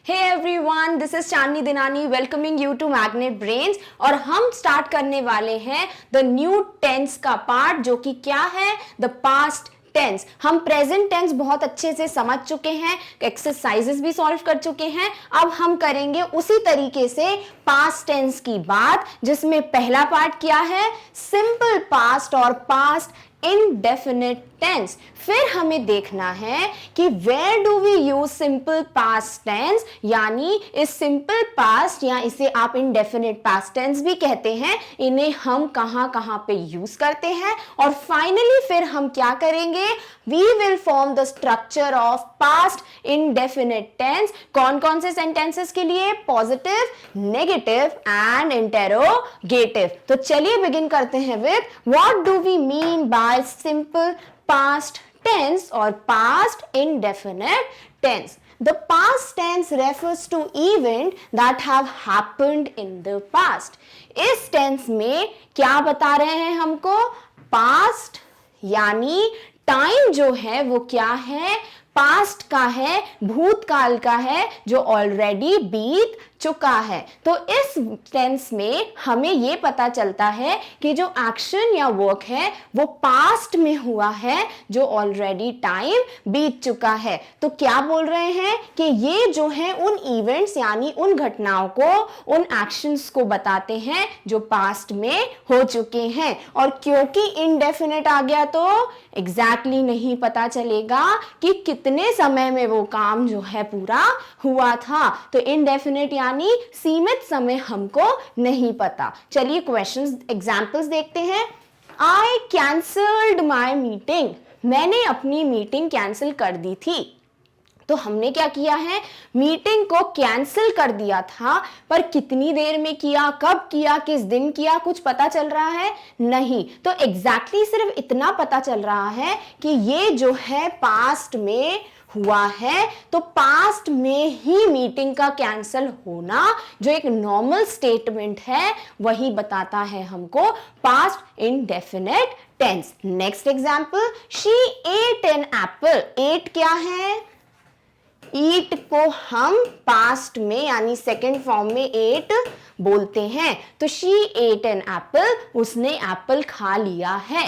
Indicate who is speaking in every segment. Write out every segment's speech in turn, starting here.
Speaker 1: Hey everyone, this is Chandni Dinani welcoming you to magnet brains. और हम start करने वाले हैं द न्यू टेंस का पार्ट, जो कि क्या है, द पास्ट टेंस। हम प्रेजेंट टेंस बहुत अच्छे से समझ चुके हैं, एक्सरसाइजेस भी सॉल्व कर चुके हैं। अब हम करेंगे उसी तरीके से पास्ट टेंस की बात, जिसमें पहला पार्ट क्या है, सिंपल पास्ट और पास्ट इंडेफिनिट टेंस। फिर हमें देखना है कि where do we use simple past tense, यानी इस सिंपल पास्ट या इसे आप इंडेफिनिट पास्ट टेंस भी कहते हैं, इन्हें हम कहां पे यूज करते हैं। और फाइनली फिर हम क्या करेंगे, we will form the structure of past indefinite tense. कौन कौन से सेंटेंसेस के लिए, पॉजिटिव, नेगेटिव एंड इंटेरोगेटिव। तो चलिए बिगिन करते हैं with what do we mean by simple past tense or past indefinite tense. The past tense refers to event that have happened in the past. इस tense में क्या बता रहे हैं हमको, past यानी टाइम जो है वो क्या है, पास्ट का है, भूतकाल का है, जो ऑलरेडी बीत चुका है। तो इस टेंस में हमें ये पता चलता है कि जो एक्शन या वर्क है वो पास्ट में हुआ है, जो ऑलरेडी टाइम बीत चुका है। तो क्या बोल रहे हैं कि ये जो है उन इवेंट्स यानी उन घटनाओं को, उन एक्शंस को बताते हैं जो पास्ट में हो चुके हैं। और क्योंकि इनडेफिनिट आ गया तो एग्जैक्टली नहीं पता चलेगा कि कितने समय में वो काम जो है पूरा हुआ था। तो इनडेफिनिट यानी सीमित समय हमको नहीं पता। चलिए क्वेश्चंस, एग्जांपल्स देखते हैं। आई कैंसल्ड माय मीटिंग, मैंने अपनी मीटिंग कैंसिल कर दी थी। तो हमने क्या किया है, मीटिंग को कैंसिल कर दिया था, पर कितनी देर में किया, कब किया, किस दिन किया, कुछ पता चल रहा है नहीं। तो एग्जैक्टली सिर्फ इतना पता चल रहा है कि ये जो है पास्ट में हुआ है। तो पास्ट में ही मीटिंग का कैंसिल होना, जो एक नॉर्मल स्टेटमेंट है, वही बताता है हमको past indefinite tense. Next example, she ate an apple. Ate क्या है, ईट को हम पास्ट में यानी सेकेंड फॉर्म में एट बोलते हैं। तो शी एट एन एप्पल, उसने एप्पल खा लिया है।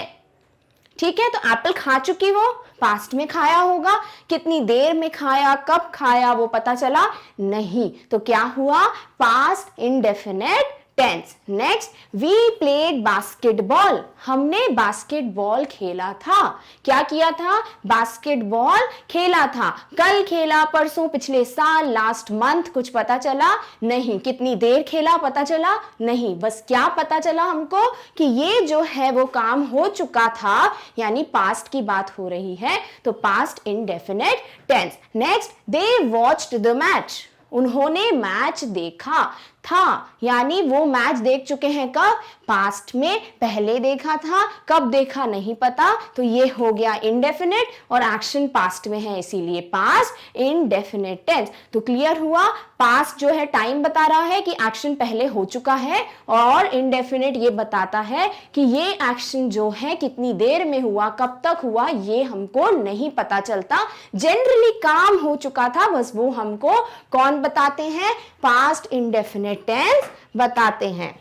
Speaker 1: ठीक है, तो एप्पल खा चुकी, वो पास्ट में खाया होगा, कितनी देर में खाया, कब खाया, वो पता चला नहीं। तो क्या हुआ, past indefinite tense. Next, we played basketball, हमने बास्केटबॉल खेला था। क्या किया था, बास्केटबॉल खेला था। कल खेला, परसों, पिछले साल, लास्ट मंथ, कुछ पता चला नहीं। कितनी देर खेला पता चला नहीं। बस क्या पता चला हमको कि ये जो है वो काम हो चुका था, यानी पास्ट की बात हो रही है। तो past indefinite tense. Next, they watched the match, उन्होंने मैच देखा था, यानी वो मैच देख चुके हैं, कब, पास्ट में, पहले देखा था, कब देखा नहीं पता। तो ये हो गया इंडेफिनिट और एक्शन पास्ट में है, इसीलिए पास्ट इंडेफिनिट टेंस। तो क्लियर हुआ, पास्ट जो है टाइम बता रहा है कि एक्शन पहले हो चुका है, और इंडेफिनिट ये बताता है कि ये एक्शन जो है कितनी देर में हुआ, कब तक हुआ, ये हमको नहीं पता चलता। जनरली काम हो चुका था, बस वो हमको कौन बताते हैं, पास्ट इंडेफिनिट टेंस बताते हैं।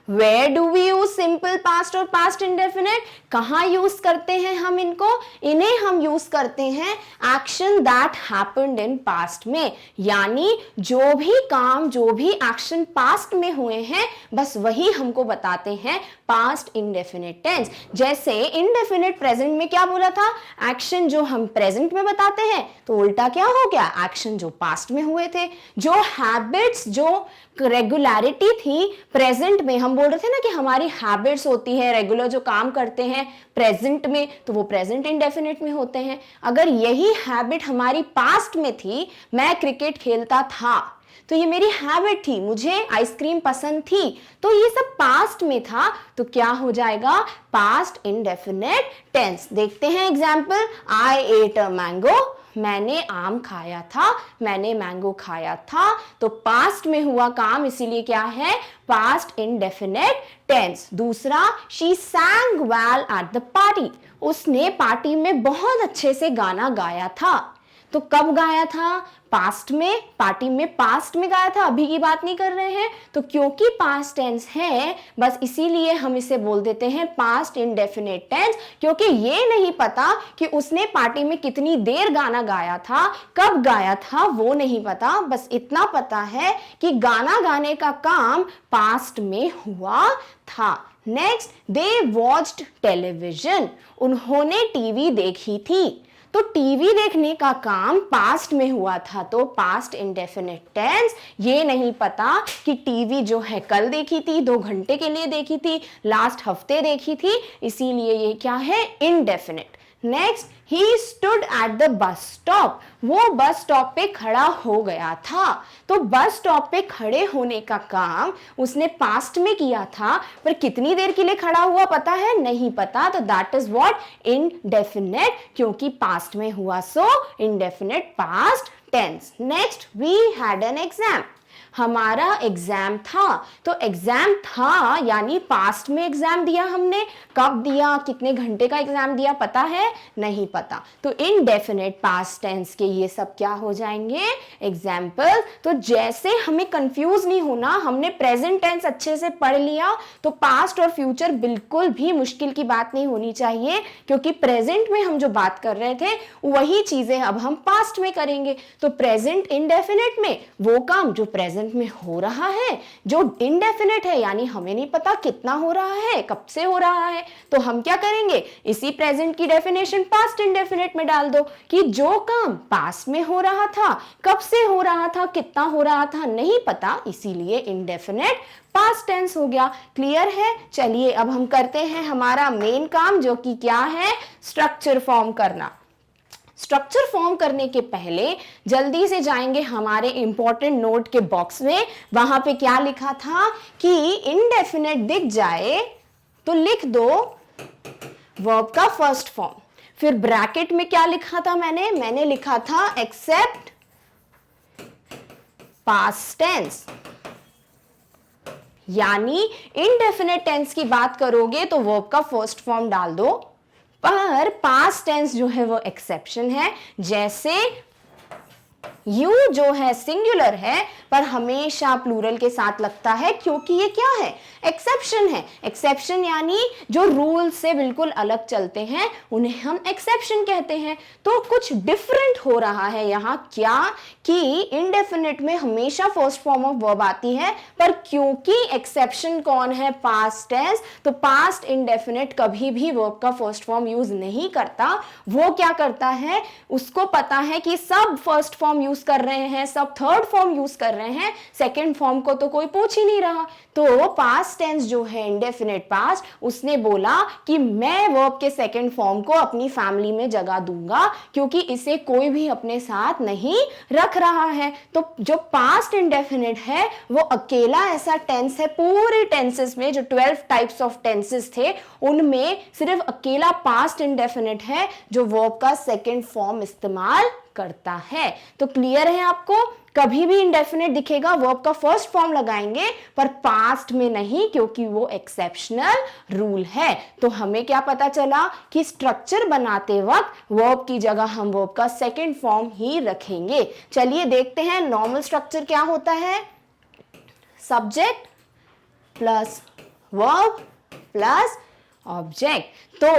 Speaker 1: Where do we use simple past और past indefinite? कहाँ यूज करते हैं हम इनको, इन्हें हम यूज करते हैं action that happened in past में, यानी जो भी काम, जो भी एक्शन पास्ट में हुए हैं, बस वही हमको बताते हैं पास्ट इंडेफिनिट टेंस। जैसे इंडेफिनिट प्रेजेंट में क्या बोला था, एक्शन जो हम प्रेजेंट में बताते हैं, तो उल्टा क्या हो गया, एक्शन जो पास्ट में हुए थे। जो हैबिट्स, जो रेगुलरिटी थी प्रेजेंट में, हम बोल रहे थे ना कि हमारी हैबिट्स होती है, रेगुलर जो काम करते हैं प्रेजेंट में, तो वो प्रेजेंट इंडेफिनिट में होते हैं। अगर यही हैबिट हमारी पास्ट में थी, मैं क्रिकेट खेलता था, तो ये मेरी हैबिट थी, मुझे आइसक्रीम पसंद थी, तो ये सब पास्ट में था, तो क्या हो जाएगा, पास्ट इंडेफिनिट टेंस। देखते हैं example, I ate a mango, मैंने आम खाया था, मैंने मैंगो खाया था। तो पास्ट में हुआ काम, इसीलिए क्या है, पास्ट इंडेफिनिट टेंस। दूसरा, she sang well at the party, उसने पार्टी में बहुत अच्छे से गाना गाया था। तो कब गाया था? पास्ट में, पार्टी में पास्ट में गाया था, अभी की बात नहीं कर रहे हैं। तो क्योंकि पास्ट टेंस है, बस इसीलिए हम इसे बोल देते हैं पास्ट इंडेफिनिट टेंस, क्योंकि ये नहीं पता कि उसने पार्टी में कितनी देर गाना गाया था, कब गाया था, वो नहीं पता। बस इतना पता है कि गाना गाने का काम पास्ट में हुआ था। नेक्स्ट, दे वॉच्ड टेलीविजन, उन्होंने टीवी देखी थी। तो टीवी देखने का काम पास्ट में हुआ था, तो पास्ट इंडेफिनिट टेंस। ये नहीं पता कि टीवी जो है कल देखी थी, 2 घंटे के लिए देखी थी, लास्ट हफ्ते देखी थी, इसीलिए ये क्या है? Indefinite. Next, he stood at the bus stop, वो बस स्टॉप पे खड़ा हो गया था। तो बस स्टॉप पे खड़े होने का काम उसने पास्ट में किया था, पर कितनी देर के लिए खड़ा हुआ पता है? नहीं पता। तो दैट इज व्हाट? इनडेफिनिट, क्योंकि पास्ट में हुआ, so indefinite past tense. Next, we had an exam, हमारा एग्जाम था। तो एग्जाम था यानी पास्ट में एग्जाम दिया हमने। कब दिया, कितने घंटे का एग्जाम दिया पता है? नहीं पता। तो इनडेफिनिट पास्ट टेंस के ये सब क्या हो जाएंगे? एग्जाम्पल। तो जैसे हमें कंफ्यूज नहीं होना, हमने प्रेजेंट टेंस अच्छे से पढ़ लिया, तो पास्ट और फ्यूचर बिल्कुल भी मुश्किल की बात नहीं होनी चाहिए, क्योंकि प्रेजेंट में हम जो बात कर रहे थे वही चीजें अब हम पास्ट में करेंगे। तो प्रेजेंट इंडेफिनिट में वो काम जो प्रेजेंट में हो रहा है, जो इनडेफिनिट है यानी हमें नहीं पता कितना हो रहा है, कब से हो रहा है, तो हम क्या करेंगे? इसी प्रेजेंट की डेफिनेशन पास्ट इंडेफिनिट में डाल दो कि जो काम पास्ट में हो रहा था, कब से हो रहा था, कितना हो रहा था, नहीं पता, इसीलिए इंडेफिनिट पास्ट टेंस हो गया। क्लियर है? चलिए अब हम करते हैं हमारा मेन काम, जो कि क्या है? स्ट्रक्चर फॉर्म करना। स्ट्रक्चर फॉर्म करने के पहले जल्दी से जाएंगे हमारे इंपॉर्टेंट नोट के बॉक्स में। वहां पे क्या लिखा था कि इनडेफिनिट दिख जाए तो लिख दो वर्ब का फर्स्ट फॉर्म। फिर ब्रैकेट में क्या लिखा था? मैंने लिखा था एक्सेप्ट पास्ट टेंस, यानी इनडेफिनिट टेंस की बात करोगे तो वर्ब का फर्स्ट फॉर्म डाल दो, पर पास्ट टेंस जो है वो एक्सेप्शन है। जैसे यू जो है सिंगुलर है पर हमेशा प्लूरल के साथ लगता है, क्योंकि ये क्या है? एक्सेप्शन है। एक्सेप्शन यानी जो रूल से बिल्कुल अलग चलते हैं उन्हें हम एक्सेप्शन कहते हैं। तो कुछ डिफरेंट हो रहा है यहाँ, क्या कि इनडेफिनिट में हमेशा फर्स्ट फॉर्म ऑफ वर्ब आती है, पर क्योंकि एक्सेप्शन कौन है? पास्ट टेंस, तो पास्ट इनडेफिनिट कभी भी वर्ब का फर्स्ट फॉर्म यूज नहीं करता। वो क्या करता है? उसको पता है कि सब फर्स्ट फॉर्म यूज कर रहे हैं, सब थर्ड फॉर्म यूज कर रहे हैं, सेकंड फॉर्म को तो कोई पूछ ही नहीं रहा। तो पास्ट टेंस जो है इंडेफिनिट पास्ट, उसने बोला कि मैं वर्ब के सेकंड फॉर्म को अपनी फैमिली में जगह दूंगा, क्योंकि इसे कोई भी अपने साथ नहीं रख रहा है। तो जो पास्ट इंडेफिनिट है वो अकेला ऐसा टेंस है पूरे टेंसेस में, जो 12 टाइप्स ऑफ टेंसेस थे उनमें सिर्फ अकेला पास्ट इंडेफिनिट है जो वर्ब का सेकंड फॉर्म इस्तेमाल करता है। तो क्लियर है आपको? कभी भी इंडेफिनिट दिखेगा वर्ब का फर्स्ट फॉर्म लगाएंगे, पर पास्ट में नहीं, क्योंकि वो एक्सेप्शनल रूल है। तो हमें क्या पता चला कि स्ट्रक्चर बनाते वक्त वर्ब की जगह हम वर्ब का सेकंड फॉर्म ही रखेंगे। चलिए देखते हैं नॉर्मल स्ट्रक्चर क्या होता है। Subject plus verb plus object. तो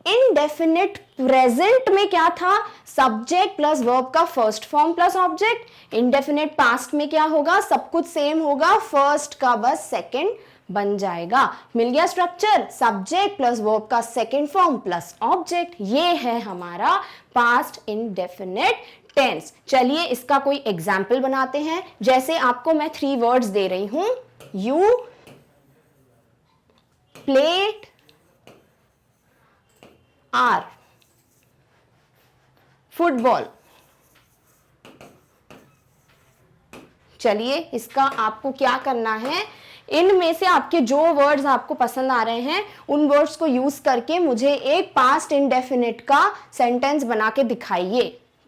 Speaker 1: इनडेफिनिट प्रेजेंट में क्या था? सब्जेक्ट प्लस वर्ब का first form plus object. Indefinite past में क्या होगा? सब कुछ सेम होगा, फर्स्ट का बस सेकंड बन जाएगा। मिल गया स्ट्रक्चर, सब्जेक्ट प्लस वर्ब का सेकंड फॉर्म प्लस ऑब्जेक्ट। ये है हमारा पास्ट इनडेफिनिट टेंस। चलिए इसका कोई एग्जाम्पल बनाते हैं। जैसे आपको मैं 3 वर्ड्स दे रही हूं, यू प्लेट आर फुटबॉल। चलिए इसका आपको क्या करना है, इनमें से आपके जो वर्ड्स आपको पसंद आ रहे हैं उन वर्ड्स को यूज करके मुझे एक पास्ट इंडेफिनिट का सेंटेंस बना के दिखाइए।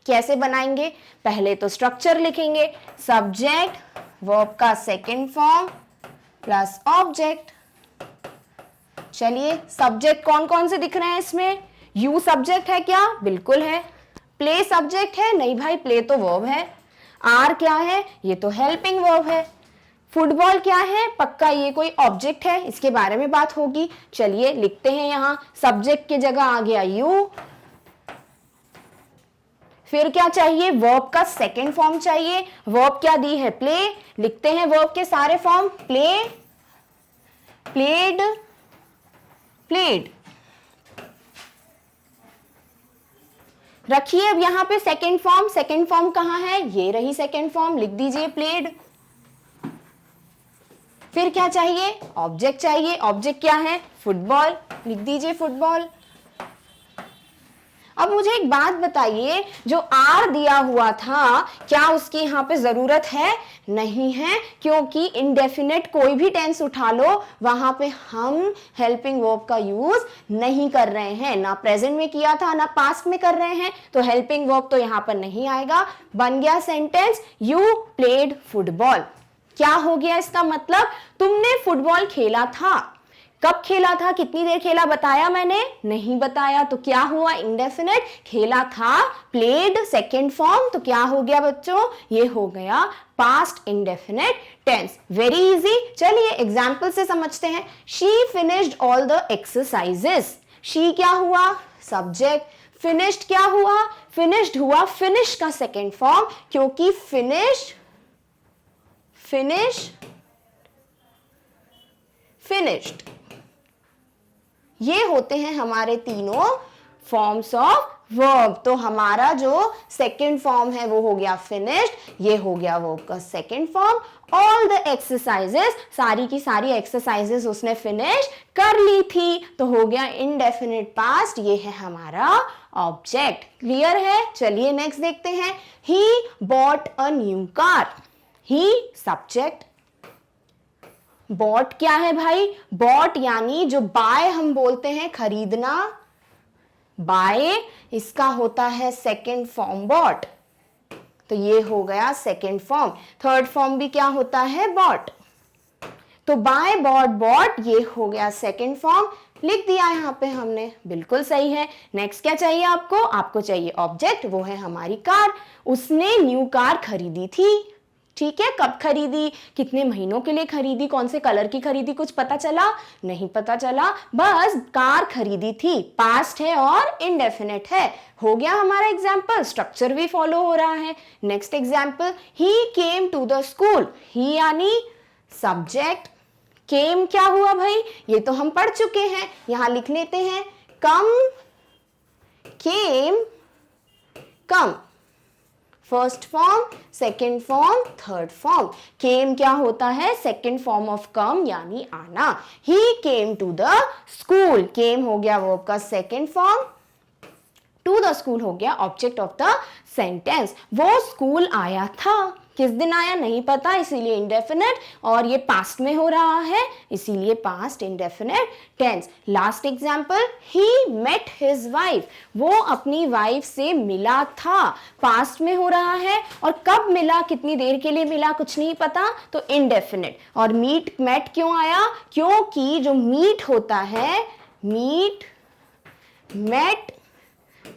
Speaker 1: कैसे बनाएंगे? पहले तो स्ट्रक्चर लिखेंगे, सब्जेक्ट वर्ब का सेकंड फॉर्म प्लस ऑब्जेक्ट। चलिए सब्जेक्ट कौन कौन से दिख रहे हैं इसमें? यू सब्जेक्ट है क्या? बिल्कुल है। प्ले सब्जेक्ट है? नहीं भाई, प्ले तो वर्ब है। आर क्या है? ये तो हेल्पिंग वर्ब है। फुटबॉल क्या है? पक्का ये कोई ऑब्जेक्ट है, इसके बारे में बात होगी। चलिए लिखते हैं यहां, सब्जेक्ट की जगह आ गया यू। फिर क्या चाहिए? वर्ब का सेकेंड फॉर्म चाहिए। वर्ब क्या दी है? प्ले। लिखते हैं वर्ब के सारे फॉर्म, प्ले, प्लेड, प्लेड। रखिए अब यहां पे सेकेंड फॉर्म। सेकेंड फॉर्म कहां है? ये रही सेकेंड फॉर्म, लिख दीजिए प्लेड। फिर क्या चाहिए? ऑब्जेक्ट चाहिए। ऑब्जेक्ट क्या है? फुटबॉल, लिख दीजिए फुटबॉल। अब मुझे एक बात बताइए, जो आर दिया हुआ था क्या उसकी यहाँ पे जरूरत है? नहीं है, क्योंकि इंडेफिनेट कोई भी टेंस उठा लो वहां पे हम हेल्पिंग वर्ब का यूज नहीं कर रहे हैं। ना प्रेजेंट में किया था ना पास्ट में कर रहे हैं, तो हेल्पिंग वर्ब तो यहाँ पर नहीं आएगा। बन गया सेंटेंस, यू प्लेड फुटबॉल। क्या हो गया इसका मतलब? तुमने फुटबॉल खेला था। कब खेला था? कितनी देर खेला बताया मैंने? नहीं बताया। तो क्या हुआ? इंडेफिनिट। खेला था, प्लेड सेकेंड फॉर्म, तो क्या हो गया बच्चों? ये हो गया past indefinite tense. Very easy. चलिए एग्जाम्पल से समझते हैं। She finished all the exercises. She क्या हुआ? सब्जेक्ट। फिनिश्ड क्या हुआ? फिनिश्ड हुआ फिनिश का सेकेंड फॉर्म, क्योंकि फिनिश, फिनिश्ड, ये होते हैं हमारे तीनों फॉर्म्स ऑफ वर्ब। तो हमारा जो सेकेंड फॉर्म है वो हो गया फिनिश्ड, ये हो गया वर्ब का second form. All the exercises, सारी की सारी एक्सरसाइजेस उसने फिनिश कर ली थी, तो हो गया इंडेफिनिट पास्ट, ये है हमारा ऑब्जेक्ट। क्लियर है? चलिए नेक्स्ट देखते हैं। He bought a new car. He subject, bought क्या है भाई? बॉट यानी जो बाय हम बोलते हैं, खरीदना, बाय, इसका होता है सेकेंड फॉर्म बॉट, तो ये हो गया सेकेंड फॉर्म। थर्ड फॉर्म भी क्या होता है? बॉट। तो बाय, बॉट, बॉट, ये हो गया सेकेंड फॉर्म। लिख दिया यहाँ पे हमने, बिल्कुल सही है। नेक्स्ट क्या चाहिए आपको? आपको चाहिए ऑब्जेक्ट, वो है हमारी कार। उसने न्यू कार खरीदी थी। ठीक है, कब खरीदी? कितने महीनों के लिए खरीदी? कौन से कलर की खरीदी? कुछ पता चला? नहीं पता चला। बस कार खरीदी थी, पास्ट है और इंडेफिनिट है। हो गया हमारा एग्जाम्पल, स्ट्रक्चर भी फॉलो हो रहा है। Next example, he came to the school. He यानी सब्जेक्ट, केम क्या हुआ भाई? ये तो हम पढ़ चुके हैं, यहां लिख लेते हैं come, came, come. First form, second form, third form. Came क्या होता है? सेकेंड फॉर्म ऑफ कम यानी आना। He came to the school, came हो गया वर्ब का second form, to the school हो गया ऑब्जेक्ट ऑफ द सेंटेंस। वो स्कूल आया था। किस दिन आया? नहीं पता, इसीलिए इंडेफिनिट, और ये पास्ट में हो रहा है, इसीलिए past indefinite tense. Last example, he met his wife. वो अपनी वाइफ से मिला था, पास्ट में हो रहा है, और कब मिला, कितनी देर के लिए मिला, कुछ नहीं पता, तो इंडेफिनिट। और मीट, मेट क्यों आया? क्योंकि जो मीट होता है, मीट, मेट,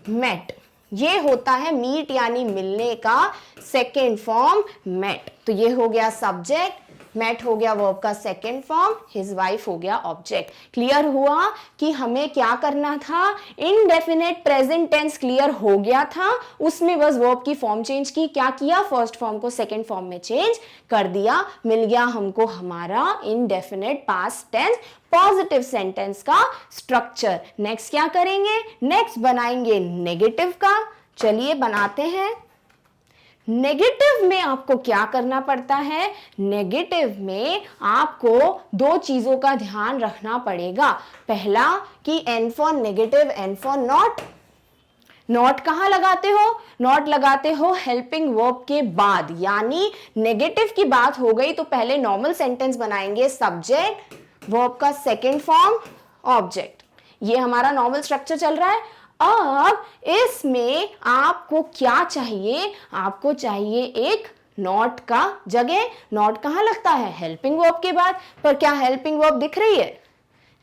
Speaker 1: मेट, ये होता है मीट यानी मिलने का सेकेंड फॉर्म मेट। तो ये हो गया सब्जेक्ट, मेट हो गया वर्ब का सेकेंड फॉर्म, हिज वाइफ हो गया ऑब्जेक्ट। क्लियर हुआ कि हमें क्या करना था? इनडेफिनेट प्रेजेंट टेंस क्लियर हो गया था, उसमें बस वर्ब की फॉर्म चेंज की। क्या किया? फर्स्ट फॉर्म को सेकेंड फॉर्म में चेंज कर दिया। मिल गया हमको हमारा indefinite past tense positive sentence का स्ट्रक्चर। नेक्स्ट क्या करेंगे? नेक्स्ट बनाएंगे नेगेटिव का। चलिए बनाते हैं। नेगेटिव में आपको क्या करना पड़ता है? नेगेटिव में आपको दो चीजों का ध्यान रखना पड़ेगा। पहला कि N for negative, N for not. Not कहां लगाते हो? नॉट लगाते हो हेल्पिंग वर्ब के बाद, यानी नेगेटिव की बात हो गई तो पहले नॉर्मल सेंटेंस बनाएंगे, सब्जेक्ट, वर्ब का सेकेंड फॉर्म, ऑब्जेक्ट। ये हमारा नॉर्मल स्ट्रक्चर चल रहा है। अब इसमें आपको क्या चाहिए? आपको चाहिए एक नॉट का जगह। नॉट कहां लगता है? हेल्पिंग वर्ब के बाद। पर क्या हेल्पिंग वर्ब दिख रही है?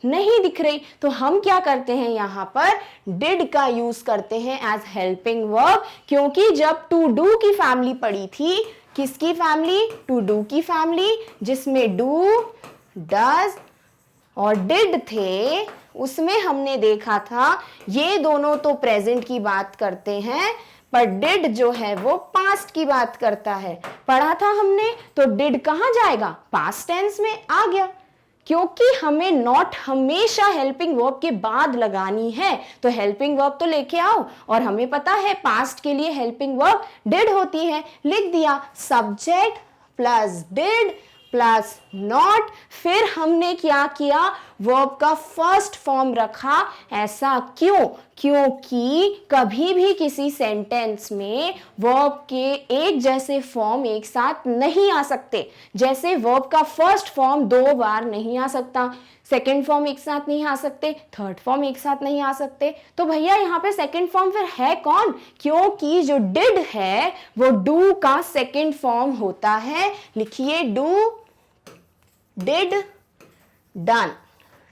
Speaker 1: नहीं दिख रही। तो हम क्या करते हैं, यहां पर डिड का यूज करते हैं एज हेल्पिंग वर्ब, क्योंकि जब टू डू की फैमिली पड़ी थी, किसकी फैमिली, टू डू की फैमिली, जिसमें डू, डज और डिड थे, उसमें हमने देखा था ये दोनों तो प्रेजेंट की बात करते हैं, पर डिड जो है वो पास्ट की बात करता है। पढ़ा था हमने, तो डिड कहां जाएगा, पास्ट टेंस में आ गया, क्योंकि हमें नॉट हमेशा हेल्पिंग वर्ब के बाद लगानी है, तो हेल्पिंग वर्ब तो लेके आओ, और हमें पता है पास्ट के लिए हेल्पिंग वर्ब डिड होती है। लिख दिया subject plus did plus not, फिर हमने क्या किया, वर्ब का फर्स्ट फॉर्म रखा। ऐसा क्यों, क्योंकि कभी भी किसी सेंटेंस में वर्ब के एक जैसे फॉर्म एक साथ नहीं आ सकते। जैसे वर्ब का फर्स्ट फॉर्म 2 बार नहीं आ सकता, सेकेंड फॉर्म एक साथ नहीं आ सकते, थर्ड फॉर्म एक साथ नहीं आ सकते। तो भैया यहाँ पे सेकेंड फॉर्म फिर है कौन, क्योंकि जो डिड है वो डू का सेकेंड फॉर्म होता है। लिखिए do, did, done.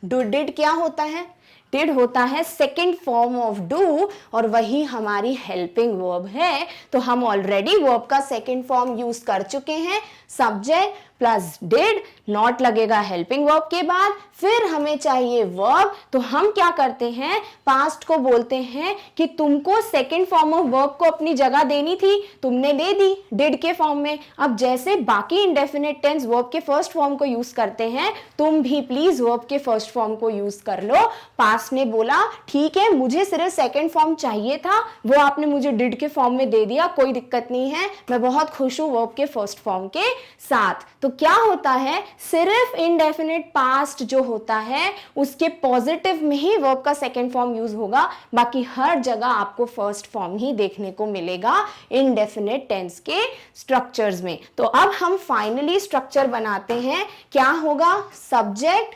Speaker 1: Do did क्या होता है, डिड होता है सेकेंड फॉर्म ऑफ डू, और वही हमारी हेल्पिंग वर्ब है। तो हम ऑलरेडी वर्ब का सेकेंड फॉर्म यूज कर चुके हैं, सब्जेक्ट प्लस डिड, नॉट लगेगा हेल्पिंग वर्ब के बाद, फिर हमें चाहिए वर्ब। तो हम क्या करते हैं, पास्ट को बोलते हैं कि तुमको सेकेंड फॉर्म ऑफ वर्ब को अपनी जगह देनी थी, तुमने दे दी डिड के फॉर्म में। अब जैसे बाकी इंडेफिनिट टेंस वर्ब के फर्स्ट फॉर्म को यूज करते हैं, तुम भी प्लीज वर्ब के फर्स्ट फॉर्म को यूज कर लो। पास्ट ने बोला ठीक है, मुझे सिर्फ सेकेंड फॉर्म चाहिए था, वो आपने मुझे डिड के फॉर्म में दे दिया, कोई दिक्कत नहीं है, मैं बहुत खुश हूं वर्ब के फर्स्ट फॉर्म के साथ। तो क्या होता है, सिर्फ इनडेफिनिट पास्ट जो होता है उसके पॉजिटिव में ही वर्ब का सेकेंड फॉर्म यूज होगा, बाकी हर जगह आपको फर्स्ट फॉर्म ही देखने को मिलेगा इनडेफिनिट टेंस के स्ट्रक्चर्स में। तो अब हम फाइनली स्ट्रक्चर बनाते हैं, क्या होगा, सब्जेक्ट,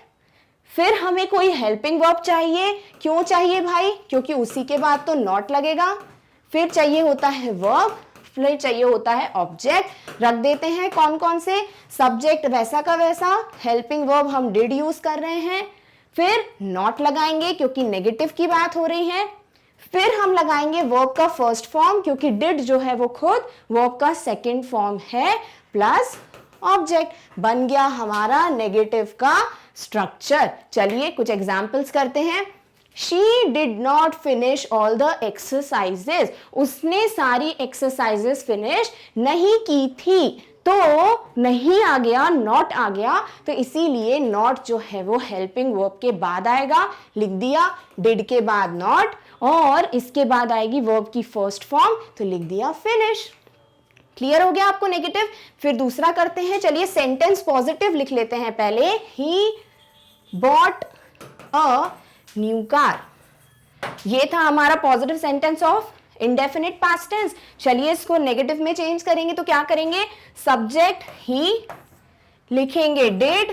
Speaker 1: फिर हमें कोई हेल्पिंग वर्ब चाहिए। क्यों चाहिए भाई, क्योंकि उसी के बाद तो नॉट लगेगा, फिर चाहिए होता है वर्ब, फिर चाहिए होता है ऑब्जेक्ट। रख देते हैं कौन कौन से, सब्जेक्ट वैसा का वैसा, हेल्पिंग वर्ब हम डिड यूज कर रहे हैं, फिर नॉट लगाएंगे क्योंकि नेगेटिव की बात हो रही है, फिर हम लगाएंगे वर्ब का फर्स्ट फॉर्म क्योंकि डिड जो है वो खुद वर्ब का सेकेंड फॉर्म है, प्लस ऑब्जेक्ट। बन गया हमारा नेगेटिव का स्ट्रक्चर। चलिए कुछ एग्जाम्पल्स करते हैं। She did not finish all the exercises. उसने सारी एक्सरसाइजेस फिनिश नहीं की थी, तो नहीं आ गया, नॉट आ गया, तो इसीलिए नॉट जो है वो हेल्पिंग वर्ब के बाद आएगा। लिख दिया डिड के बाद नॉट, और इसके बाद आएगी वर्ब की फर्स्ट फॉर्म, तो लिख दिया फिनिश। क्लियर हो गया आपको नेगेटिव। फिर दूसरा करते हैं, चलिए सेंटेंस पॉजिटिव लिख लेते हैं पहले। He bought a new car, ये था हमारा positive sentence of indefinite past tense. चलिए इसको नेगेटिव में चेंज करेंगे, तो क्या करेंगे, सब्जेक्ट ही, लिखेंगे डिड,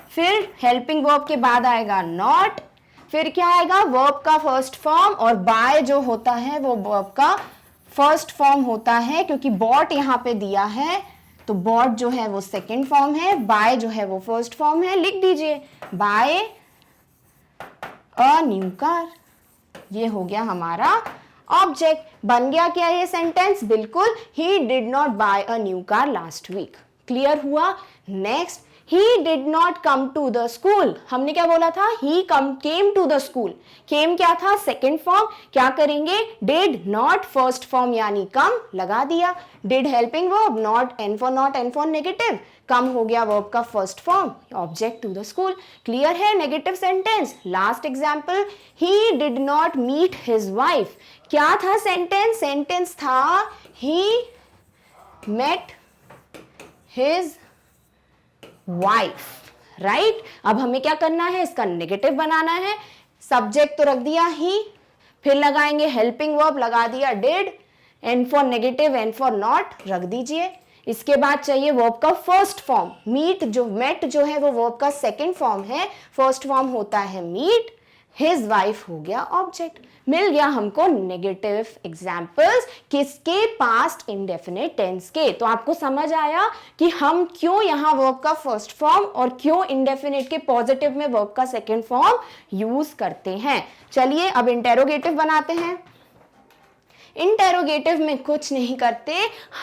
Speaker 1: फिर हेल्पिंग वर्ब के बाद आएगा नॉट, फिर क्या आएगा, वर्ब का फर्स्ट फॉर्म, और बाय जो होता है वो वर्ब का फर्स्ट फॉर्म होता है, क्योंकि बॉट यहां पे दिया है, तो बॉट जो है वो सेकेंड फॉर्म है, बाय जो है वो फर्स्ट फॉर्म है। लिख दीजिए बाय अ न्यू कार, ये हो गया हमारा ऑब्जेक्ट। बन गया क्या ये सेंटेंस, बिल्कुल, he did not buy a new car last week. Clear हुआ। Next, he did not come to the school, हमने क्या बोला था, he came to the school, came क्या था, सेकेंड फॉर्म, क्या करेंगे, did not फर्स्ट फॉर्म यानी come लगा दिया, did helping verb, not n for not, n for negative, come हो गया verb का first form, object to the school। Clear है negative sentence. Last example, he did not meet his wife, क्या था sentence, sentence था he met his wife, right. अब हमें क्या करना है, इसका नेगेटिव बनाना है। सब्जेक्ट तो रख दिया ही, फिर लगाएंगे हेल्पिंग वर्ब, लगा दिया did, N for negative, N for not रख दीजिए। इसके बाद चाहिए वर्ब का फर्स्ट फॉर्म, मीट जो मेट जो है वो वर्ब का सेकेंड फॉर्म है, फर्स्ट फॉर्म होता है मीट, हिज वाइफ हो गया ऑब्जेक्ट। मिल गया हमको नेगेटिव एग्जाम्पल्स किसके, पास्ट इंडेफिनिट टेंस के। तो आपको समझ आया कि हम क्यों यहाँ वर्ब का फर्स्ट फॉर्म और क्यों इंडेफिनिट के पॉजिटिव में वर्ब का सेकेंड फॉर्म यूज करते हैं। चलिए अब इंटेरोगेटिव बनाते हैं। इंटेरोगेटिव में कुछ नहीं करते,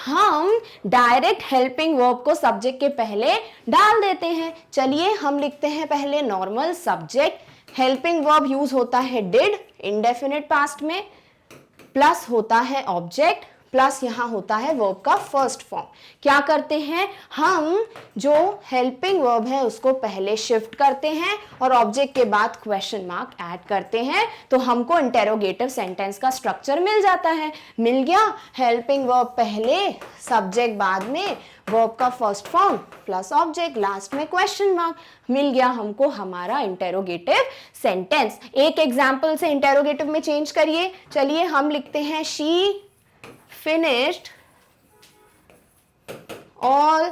Speaker 1: हम डायरेक्ट हेल्पिंग वर्ब को सब्जेक्ट के पहले डाल देते हैं। चलिए हम लिखते हैं पहले normal subject, helping verb use होता है डिड इंडेफिनिट पास्ट में, प्लस होता है ऑब्जेक्ट, प्लस यहां होता है वर्ब का फर्स्ट फॉर्म। क्या करते हैं, हम जो हेल्पिंग वर्ब है उसको पहले शिफ्ट करते हैं और ऑब्जेक्ट के बाद क्वेश्चन मार्क ऐड करते हैं, तो हमको इंटेरोगेटिव सेंटेंस का स्ट्रक्चर मिल जाता है। मिल गया, हेल्पिंग वर्ब पहले, सब्जेक्ट बाद में, वर्ब का first form plus object, last में क्वेश्चन मार्क। मिल गया हमको हमारा इंटेरोगेटिव सेंटेंस। एक एग्जाम्पल से इंटेरोगेटिव में चेंज करिए। चलिए हम लिखते हैं she finished all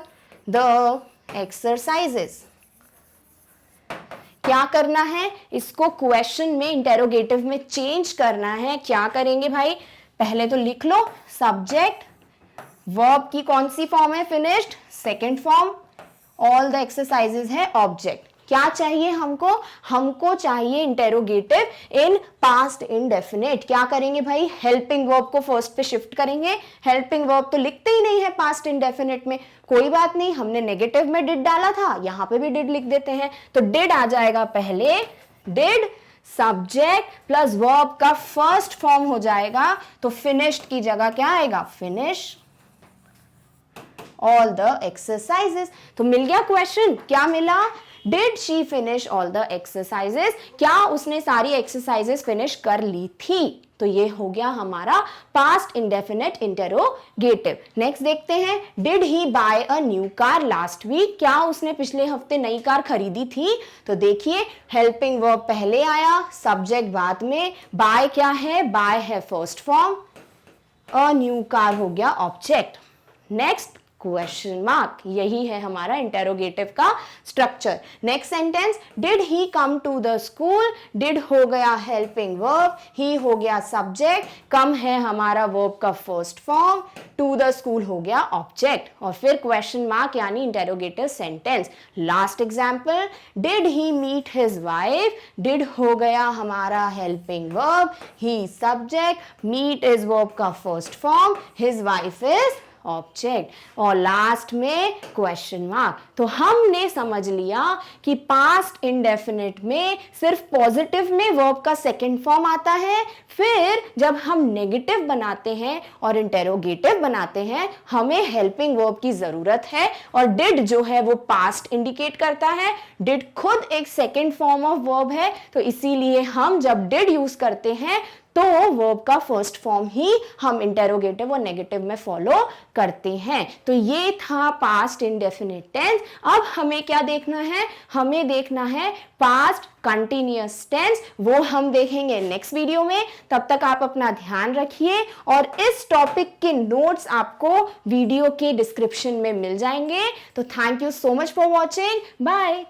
Speaker 1: the exercises। क्या करना है, इसको क्वेश्चन में इंटेरोगेटिव में चेंज करना है। क्या करेंगे भाई, पहले तो लिख लो सब्जेक्ट, वर्ब की कौन सी फॉर्म है, finished, second form, all the exercises है ऑब्जेक्ट। क्या चाहिए हमको, हमको चाहिए इंटेरोगेटिव इन पास्ट इंडेफिनिट। क्या करेंगे भाई, हेल्पिंग वर्ब को फर्स्ट पे शिफ्ट करेंगे। हेल्पिंग वर्ब तो लिखते ही नहीं है पास्ट इंडेफिनिट में, कोई बात नहीं, हमने नेगेटिव में डिड डाला था, यहां पे भी डिड लिख देते हैं। तो डिड आ जाएगा पहले, डिड सब्जेक्ट प्लस वर्ब का फर्स्ट फॉर्म हो जाएगा, तो फिनिश्ड की जगह क्या आएगा, फिनिश ऑल द एक्सरसाइजेस। तो मिल गया क्वेश्चन, क्या मिला, did she finish all the exercises, क्या उसने सारी एक्सरसाइजेस फिनिश कर ली थी। तो ये हो गया हमारा पास्ट इंडेफिनिट इंटेरोगेटिव। नेक्स्ट देखते हैं, did he buy a new car last week, क्या उसने पिछले हफ्ते नई कार खरीदी थी। तो देखिए हेल्पिंग वर्ब पहले आया, सब्जेक्ट बाद में, बाय क्या है, बाय है फर्स्ट फॉर्म, अ न्यू कार हो गया ऑब्जेक्ट, नेक्स्ट क्वेश्चन मार्क। यही है हमारा इंटेरोगेटिव का structure. Next sentence, did he come to the school, did हो गया हेल्पिंग वर्ब, ही हो गया सब्जेक्ट, कम है हमारा वर्ब का first form, to the school हो गया ऑब्जेक्ट, और फिर क्वेश्चन मार्क यानी interrogative sentence. Last example, did he meet his wife, did हो गया हमारा helping verb, he subject, meet is verb का first form, his wife is object, और लास्ट में क्वेश्चन मार्क। तो हमने समझ लिया कि पास्ट इंडेफिनिट में सिर्फ पॉजिटिव में वर्ब का सेकेंड फॉर्म आता है, फिर जब हम नेगेटिव बनाते हैं और इंटेरोगेटिव बनाते हैं हमें हेल्पिंग वर्ब की जरूरत है, और डिड जो है वो पास्ट इंडिकेट करता है, डिड खुद एक सेकेंड फॉर्म ऑफ वर्ब है, तो इसीलिए हम जब डिड यूज करते हैं तो वर्ब का फर्स्ट फॉर्म ही हम इंटेरोगेटिव और नेगेटिव में फॉलो करते हैं। तो ये था पास्ट इंडेफिनिट टेंस। अब हमें क्या देखना है, हमें देखना है पास्ट कंटिन्यूअस टेंस, वो हम देखेंगे नेक्स्ट वीडियो में। तब तक आप अपना ध्यान रखिए, और इस टॉपिक के नोट्स आपको वीडियो के डिस्क्रिप्शन में मिल जाएंगे। तो thank you so much for watching, bye.